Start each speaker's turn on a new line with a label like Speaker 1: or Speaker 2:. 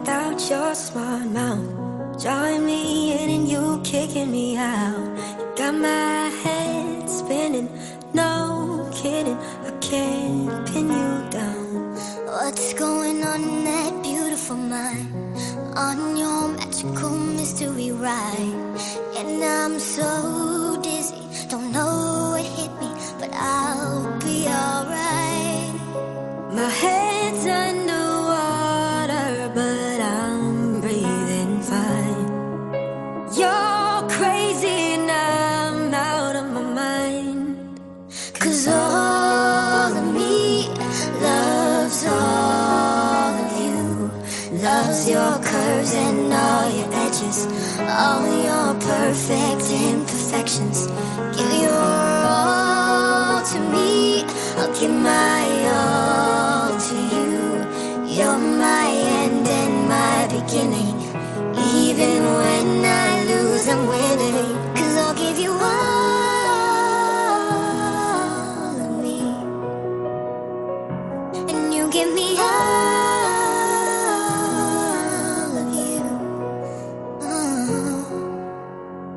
Speaker 1: without your smart mouth. Drawing me in and you kicking me out. You got my head spinning, no kidding, I can't pin you down.
Speaker 2: What's going on in that beautiful mind? On your magical mystery ride. And I'm so dizzy, don't know what hit me, but I'll be alright.
Speaker 1: My head's underwater, but I'm breathing fine. You're crazy and I'm out of my mind.
Speaker 2: 'Cause all of me loves all of you. Loves your curves and all your edges, all your perfect imperfections. Give your all to me, I'll give my all to you. You're my end and my beginning. Even when I lose, I'm winning. 'Cause I'll give you all of me, and you give me all